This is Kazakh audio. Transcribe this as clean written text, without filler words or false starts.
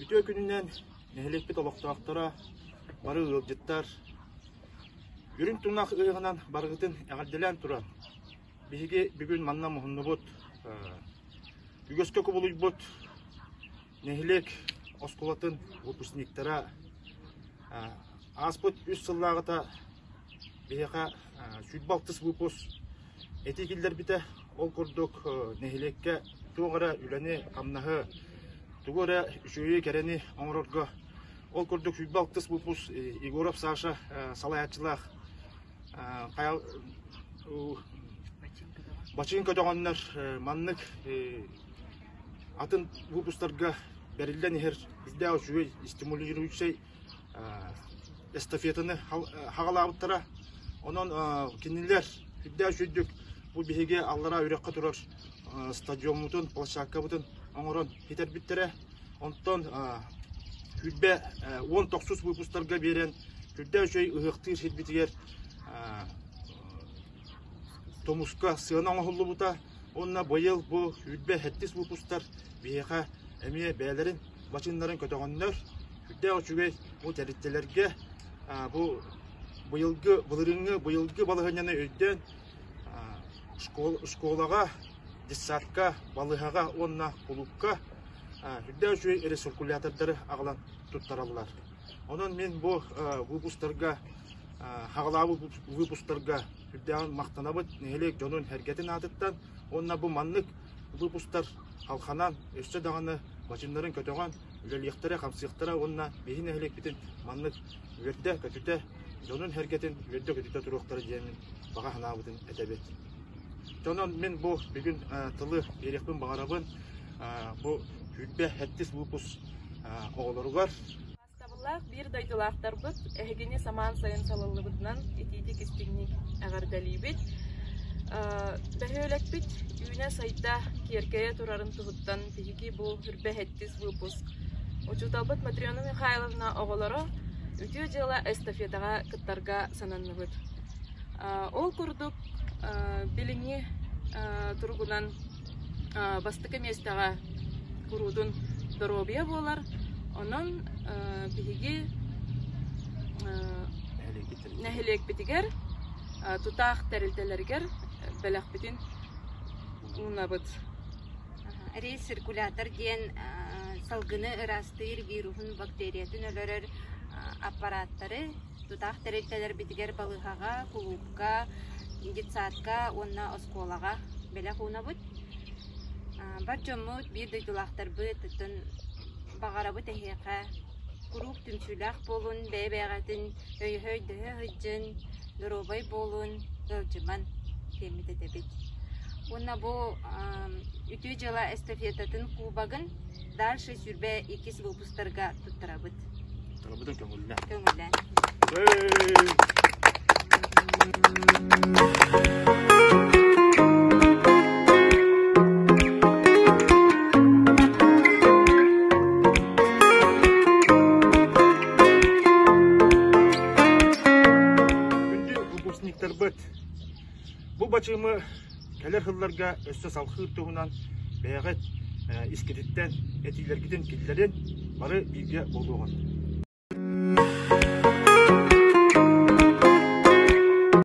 Ütü gününden nehelekbet oloqtağıqtara barı ılcıttar. Үрін тұнақ ұйғынан барғытын әғалделен тұран. Беге бүгін манна мұхынны бұд. Үгеске көбілуй бұд. Нехелек оскулатын выпускниктара. Аз бұд үз сыллағыта беға сүйтбалтыс выпуск. Этекілдер біті ол көрдік нехелекке туғыра үләне қамнағы. Туғыра үшөйе кәрені оңырырға. Ол көрдік сүйтбалтыс выпуск Егоров Саша салаятчылақ. Бачинка жоғаннар маннык атын выпустарға берілден ехер бізде үшөй стимулирующий эстафетаны хағалабыттара. Онын кенелер бізде үшөйдік бұл беге аллара үрекқа тұрар стадион мұтын, площадка бұтын оңырын хетер біттері. Онтан хүлбе 19 выпустарға берен хүлде үшөй ұғықтыр хетбетігер Томуска сыгынан оңғылы бұта, онына бойыл бұл хүлбе әттіс выпустар бейеға әмие бәлерін, бачынларын көтіғаннар. Хүлде өчігей бұл тәріттелерге бұл бойылғы бұлырыңы, бойылғы балығыняны өйден школаға, диссатқа, балығаға, онына құлыққа хүлде өчігей ресуркулятордары ағылан тұттаралылар. Онын мен бұл выпустарға хағалабы выпустарға хүлдеғын мақтанабыд, нехелек жонын әргетін адыттан, онына бұл манлық выпустар халқанан өсі дағаны бачындарын көтіған үлелектері, қамсықтары, онына бейін нехелек бітін манлық өрді көтіті, жонын әргетін өрді көтіті тұруқтары деймін баға ханабыдың әтәбет. Жонын мен бұл бүгін тылы ерекпін бағарабын, бұл хүлбе әттіс выпуск оғылырғар. Bir daydılaktар бұд, әгені саман сайын салылы бұдынан етейдік істігінік әғардәлі бұд. Бәхеөләк бұд, үйіне сайта керкея тұрарын тұғыттан бейгі бұл хүрбе әттіс выпуск. Очутал бұд Матриона Михайловна оғылары үтіо жела эстафетаға кыттарға сананны бұд. Ол күрдік біліңі тұрғынан бастықы местаға күрудың дұробия болар. Onun bihi nehelek bitiger, tutaq teriltelerger, belak bitin unabıt. Resirkulator diyen salgını ırastır virüsün bakteriyatın ölürür aparatları tutaq terilteler bitiger balığa, kulupka, gitsatka, onna oskolaga belak unabıt. Barcamut bir duydulatlar bıtıtın Bağarabı tehiqa, kuruq tümsülaq bolun, bəybəğətin, höy-höy-döhə hıccın, durubay bolun, gılcıman temid edebit. Ona bu ütü jala estafetatın kubagın darşı sürbe ikis выпустарға tuttarabıt. Tuttarabıdın köngülüne. Köngülüne. Бұл бачымы кәлер хылларға өсті салқыр тұғынан бәғет искететтен әтилергіден келдерін бары бірге болуған.